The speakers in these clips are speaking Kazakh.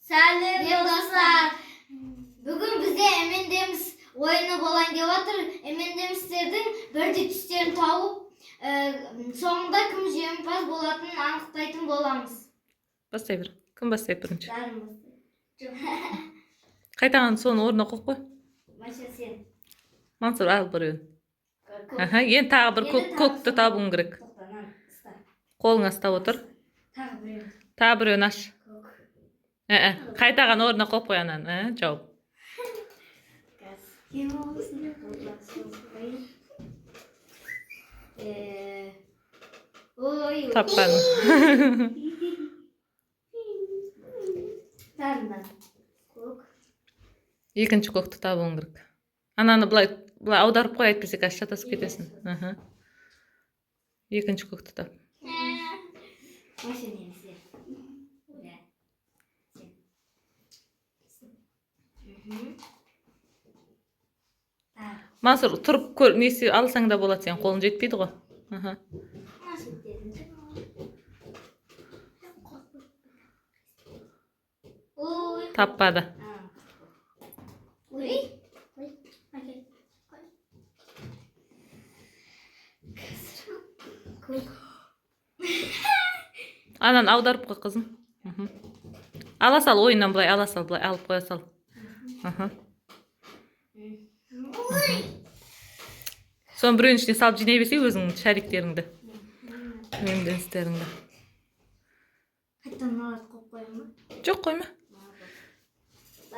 Сәлем достар. Бүгін бізде Емендеміз ойыны болайын деп жатыр. Емендемістердің бірде түстерін тауып, соңында кім жеңімпаз болатынын анықтайтын боламыз. Бастай бір. Кім бастайды бірінші? Дарын бастай. Қайтаған соны орнына қойып қой. Маша сен. Мансұр ал біреуін. Енді тағы бір көкті табуың керек. Қолыңа ұстап отыр. Тағы біреуін аш. Қайтаған орнына қойып қой ананы, жауып. Таппадым. Екінші көкті табуың керек. Ананы былай аударып қой, әйтпесе қазір шатасып кетесің. Екінші көкті тап. Мансұр, тұрып көр, несі алсаң да болады, сен қолың жетпейді ғой. Таппады. Анан аударып қой, қызым. Ала сал, ойыннан былай, ала сал, былай, алып қоя сал. Сон біреудің ішіне салып жинай берсе өзің шариктеріңді. Емденістеріңді. Қайттан алады қойып қойын ба? Жоқ, қойма.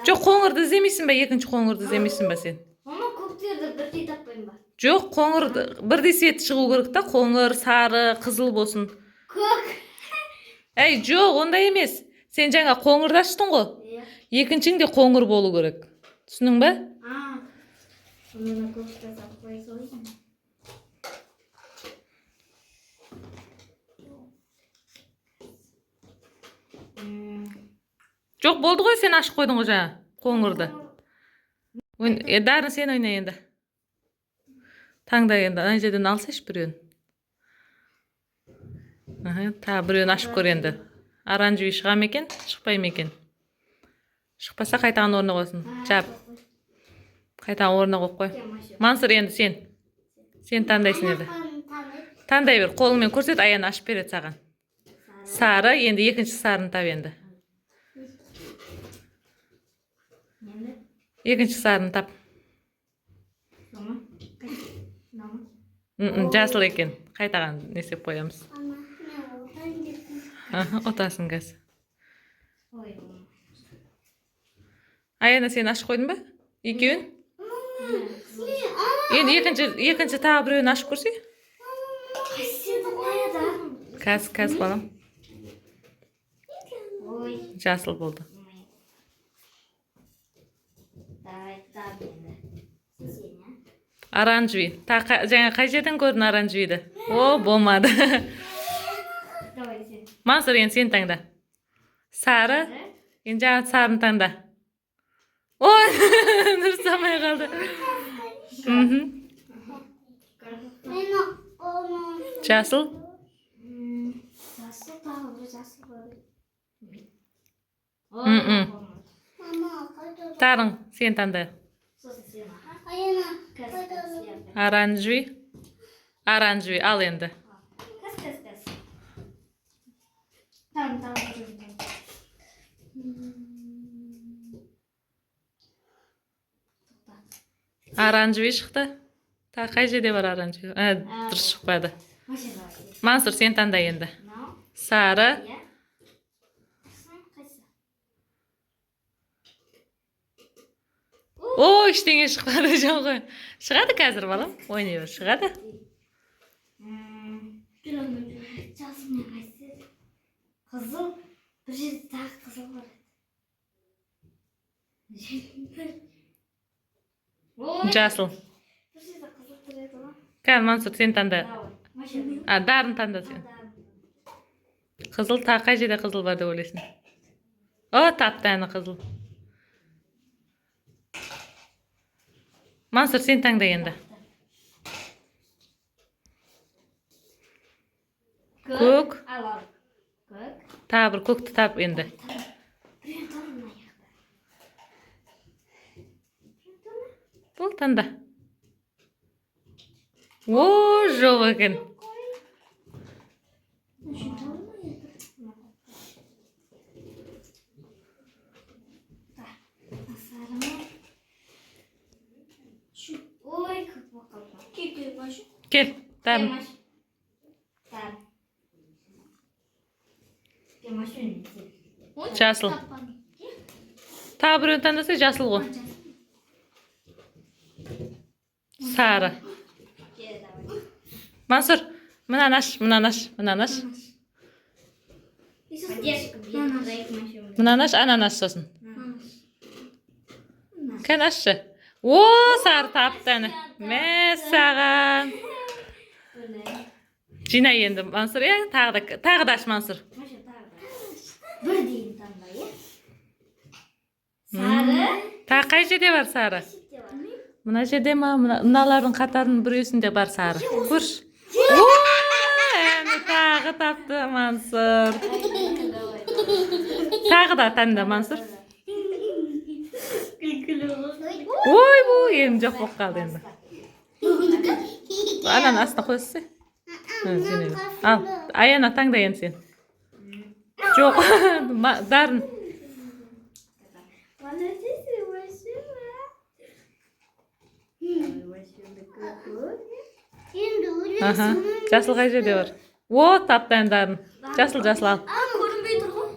Жоқ, қоңырды іздемейсің ба? Екінші қоңырды іздемейсің ба сен? Мама, көктерді бірдей таппайын ба? Жоқ, қоңырды бірдей свет шығу керек та, қоңыр, сары, қызыл болсын. Көк. Әй, жоқ, ондай емес. Сен жаңа қоңырды аштың ғой. Екіншің де қоңыр болу керек. Түсінің ба? Сонда көкті салып қойы солайын. Жоқ, болды ғой, сен ашып қойдың ғой жаңа қоңырды. Дарын сен ойна енді. Таңда енді, ана жерден алсайшы біреуін. Та біреуін ашып көр енді. Оранжевый шыға ма екен, шықпай ма екен? Шықпаса қайтаған орнына қойсын. Жап. Қайтаған орнына қойып қой. Мансұр, енді сен. Сен таңдайсың еді. Таңдай бер, қолыңмен көрсет, аяны ашып береді саған. Сары, енді екінші сарыны тап енді. Екінші сарыны тап. Жасыл екен. Қайтаған несеп қоямыз. Отасың кәз. Аяна, сен ашып қойдың ба? Екеуін? Енді екінші тағы біреуін ашып көрсе? Кәз балам. Жасыл болды. Оранжевый. Жаңа қай жерден көрдің оранжевыйді? О, болмады. Мансұр, енді сен таңда. Сары. Енді жаңа сарыны таңда. Ой, нұрсамай қалды. Жасыл. Тарың, сен таңда. Оранжевый. Оранжевый, ал енді. Оранжевый шықты. Та қай жерде бар оранжевый? Дұрыс шықпады. Мансұр, сен таңда енді. Сары. О, ештеңе шықпады, жоқ қой. Шығады қазір, балам. Ойнай бер, шығады. Қызыл, бір жерде тағы қызыл бар. Жасыл. Кәл, Мансұр, сен таңда. Дарын таңда сен. Қызыл, тағы қай жерде қызыл бар деп ойлайсың? О, тапты әні қызыл. Мансұр, сен таңда енді. Көк. Тағы бір көкті тап енді. Бұл таңда. О, жоқ екен. Ой, капа. Кел, дарын. Жасыл. Тағы біреуін таңдаса жасыл ғой. Сары. Мансұр, мынаны аш, мынаны аш, мынаны аш. Мынаны аш, ананы аш сосын. Кән ашшы. О, сары тапты әні. Мәссаған. Жина енді, Мансұр, тағы да аш, Мансұр. Бір дейін таңдай, Сары. Тағы қай жерде бар сары? Мына жерде ма? Мыналардың қатарының біреусінде бар сары. Көрш. Әні тағы тапты, Мансұр. Тағы да таңда, Мансұр. Ой, бұл ем жоқ болып қалды енді. Ананы астына қойсы. Ал, Аяна таңда енді сен. Жоқ, дарын. Жасыл қай жерде бар? О, тапты ән дарын. Жасыл ал. Көрінбей тұр ғой.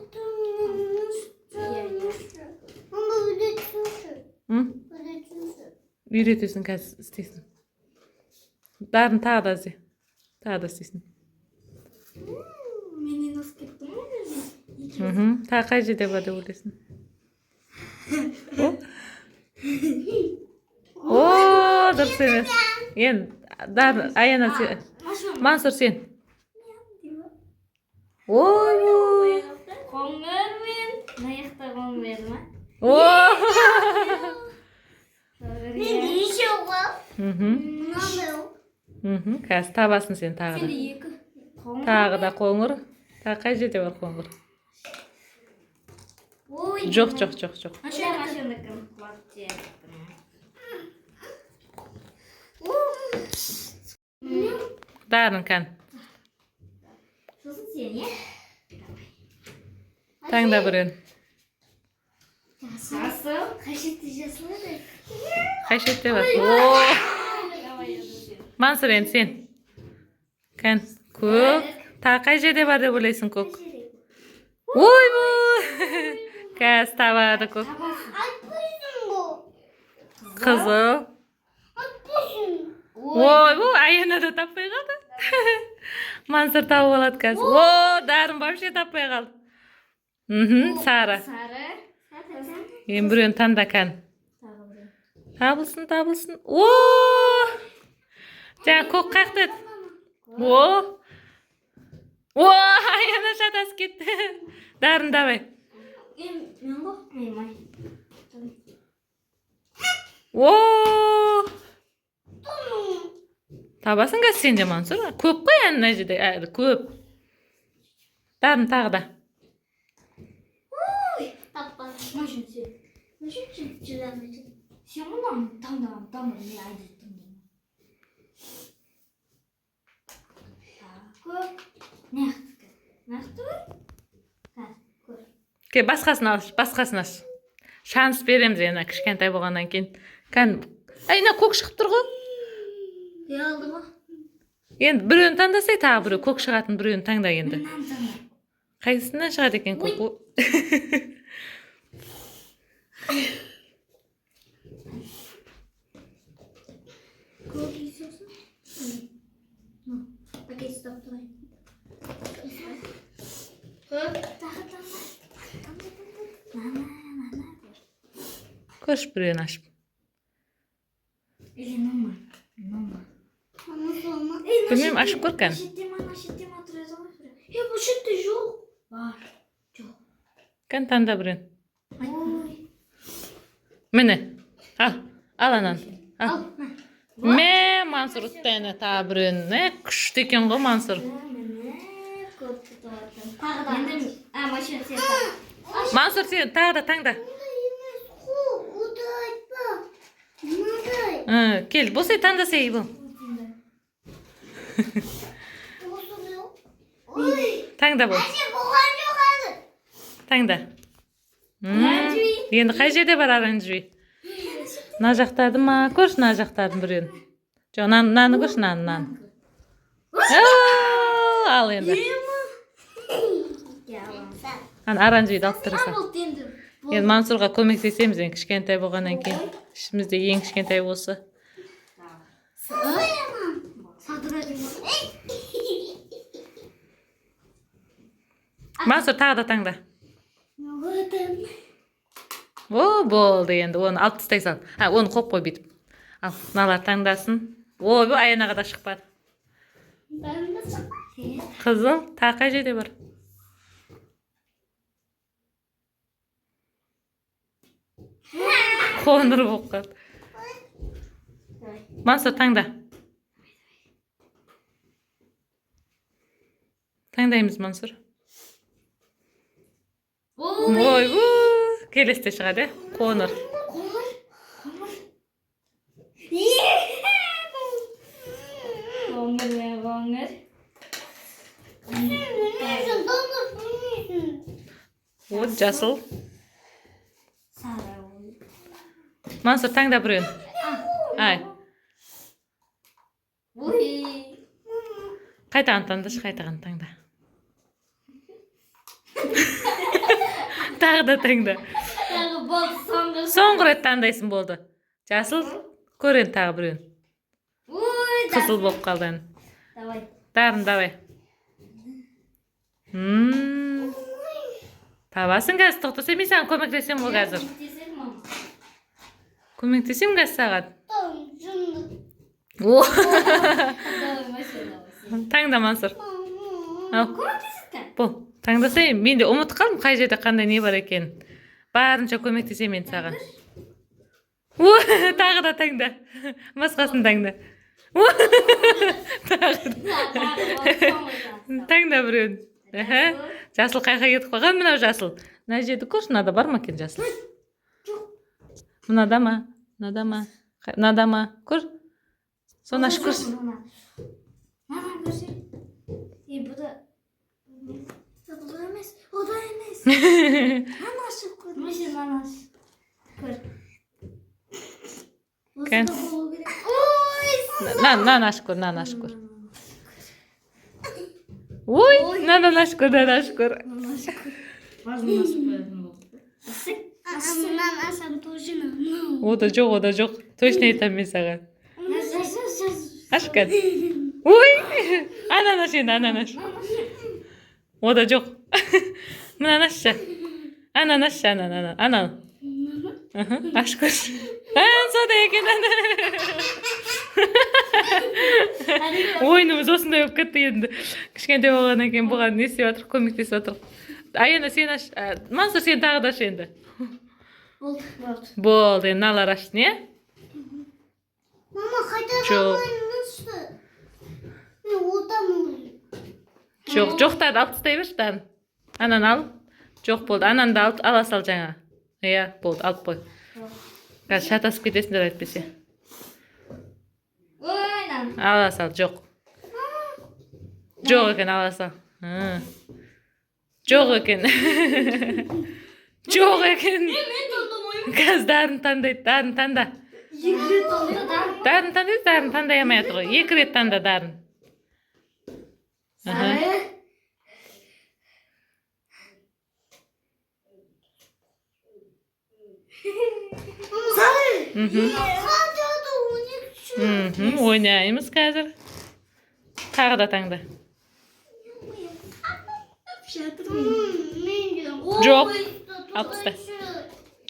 Үйретесің, қазір істейсің. Дарын тағы да ізде. Тағы да істейсің. Менен асып кетті ма? Тағы қай жерде бар деп ойлайсың. О, дұрыс емес. Енді, Аяна сен. Мансұр сен. Ой, Қоңыр мен. Наяқта қоңыр ма? о. Мен еше оғал. Қазір табасын сен тағы да. Тағы да қоңыр. Тағы қай жерде бар қоңыр? Жоқ. Дарын кән. Сосын сен, е? Таңда біреуін. Жасыл. Қашетті жасыл еді. Қай жерде бар? О. Мансұр енді сен. Кән. Көк. Тағы қай жерде бар деп ойлайсың көк? Ой, бұл. Қазір табады көк. Қызыл. Ой, бұл Аяна да таппай қалды. Мансұр тауып алады қазір. О, дарын вообще таппай қалды. Сары. Ең біреуін таңда кән. Табылсын. О! Жаңа көк қақты. О! Аяна шатасып кетті. Дарын давай. Мен ғой? О! Табасың қазір сен де, Мансұр. Көп қой әнін әжеде, көп. Дарын тағы да. Машин сен мұнан тамыр не айдеттің. Көп. Нақты бар? Ке, басқасын аш. Шанс береміз ена, кішкентай болғаннан кейін. Айна көк шығып тұр ғой. Алды ма? Енді біреуін таңдасай, тағы біреу көк шығатын біреуін таңда енді. Қайсысынан шығады екен көк? Көк исосын? Әке ұстап тұрайын. Көк тағы. Көрш біреуін ашып. Нома. Білмеймін, ашып көркен. Шеттема тұр еді ғой. Бұл шетте жоқ. Бар. Жоқ. Кән таңда біреуін. Міне. Ал анан. Мә, Мансұр ұттайны тағы біреуін. Күшті екен ғой, Мансұр. Мансұр сен тағы да таңда. Ода айтпа. Мынадай. Кел, болсай таңдасай бұл. Таңда бұл. Таңда. Енді қай жерде бар оранжевый? Мына жақтарды ма? Көрші мына жақтардың біреуін. Жоқ, наны көрші, наны. Ал енді. Оранжевыйды алып тұрса. Енді Мансұрға көмектесеміз, енді кішкентай болғаннан кейін. Ішімізде ең кішкентай болса. Мансұр тағы да таңда. О, болды енді, оны алып тастай сал. Оны қоп қой бүйтіп. Ал, мыналар таңдасын. О, аяғына да шықпады. Қызыл, тағы қай жерде бар? Қоңыр болып қалды. Мансұр таңда. Таңдаймыз, Мансұр. Ой, келесте шығады, қоңыр. Вот, жасыл. Мансұр таңда біреуін. Ай. Қайтаған таңдашы, қайтаған таңда. Тағы да таңда. Соңғы рет таңдайсың болды. Жасыл, көрен тағы біреуін. Қызыл болып қалды. Дарын, давай. Табасың қазір, тоқтаса мен саған көмектесем ол қазір. Көмектесем қазір саған. Таңда, Мансұр. Бұл, таңдасай, мен де ұмыт қалдым, қай жерде қандай не бар екен. Барынша көмектесем мен саған. Тағы да таңда. Басқасын таңда. Таңда біреуін. Жасыл қайқа кетіп қалған, мынау жасыл. Мына жерді көрші, мынада бар ма екен жасыл? Мынада ма? Мынада ма? Мынада ма? Көр. Соны ашып көрші. Нан ашып көр, нан ашып көр. Ой, нан ашып көр, нан ашып көр. Ода жоқ, ода жоқ. Точно айтам мен саған. Ашып көр. Ой, ананаш енді, ананаш. Ода жоқ. Мынаны ашшы. Ананаш, анан. Ашып көрші. Сода екен, ойынымыз осындай болып кетті енді. Кішкентай болғаннан кейін бұған не істеп жатыр, көмектесіп жатыр. Аяна сен аш, Мансұр сен тағы да ашы енді. Болды, енді мыналар ашсын, не? Мама, қайтадан ойнашты. Мен отамын. Жоқ, жоқтарды алып тастай берші, дарын. Ананы ал. Жоқ болды, ананы да ала сал жаңа. Иә, болды, алып қой. Қазір шатасып кетесіңдер айтпесе. Ала сал, жоқ. Жоқ екен, ала сал. Жоқ екен. Жоқ екен. Қазір дарын таңдайды, дарын таңда. Дарын таңдайды, дарын таңдай алмай жатыр ғой. 2 рет таңда дарын. Ойнаймыз қазір. Тағы да таңда. Жоқ. Алып таста.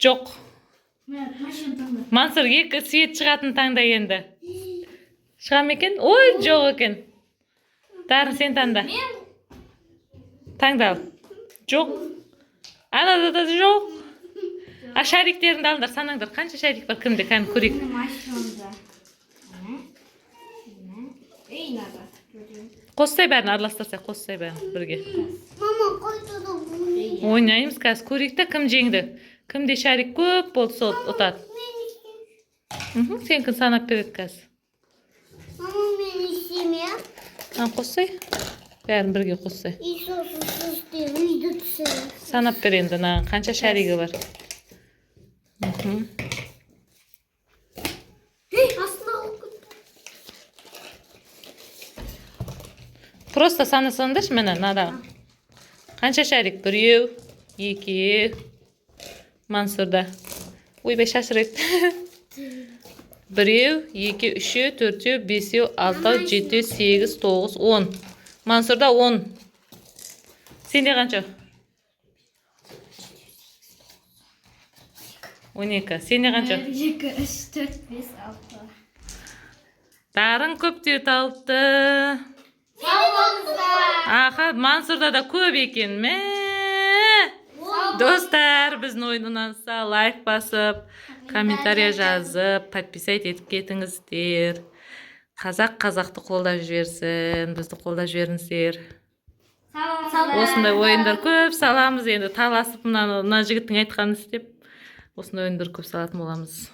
Жоқ. Мансұр 2 свет шығатын таңда енді. Шығам екен? Ой, жоқ екен. Дарын сен таңда. Таңда ал. Жоқ. Анада да жоқ. Шариктеріңді алыңдар, санаңдар. Қанша шарик бар кімде? Кәні көрейік. Қоссай бәрін, араластырсай, қоссай бәрін бірге. Мама, қайтадан ойнайық. Ойнаймыз қазір, көрейік та кім жеңді. Кімде шарик көп болды, сол ұтады. Сенікін санап береді қазір. Мама мен istemiyorum. Қоссай. Бәрін бірге қоссай. İsosuz değil. Yüzde tutarım. Санап бер енді, қанша шаригі бар. Aslında Просто санасаңдаршы міне мынадағы. Қанша шарик? 1, 2. Мансұрда. Ойбай шашырайды. 1, 2, 3, 4, 5, 6, 7, 8, 9, 10. Мансұрда 10. Сенде қанша? 12. Сенде қанша? 1, 2, 3, 4, 5, 6. Дарын көп деп алыпты. Sağ olыңыздар. Аха, Мансұрда да көп екен. Мә. Достар, біздің ойыннан лайк басып, комментария жазып, подписать етіп кетіңіздер. Қазақты қолдап жіберсін, бізді қолдап жіберіңіздер. Осындай ойындар көп саламыз, енді таласып мына жігіттің айтқанын істеп, осындай ойындар көп салатын боламыз.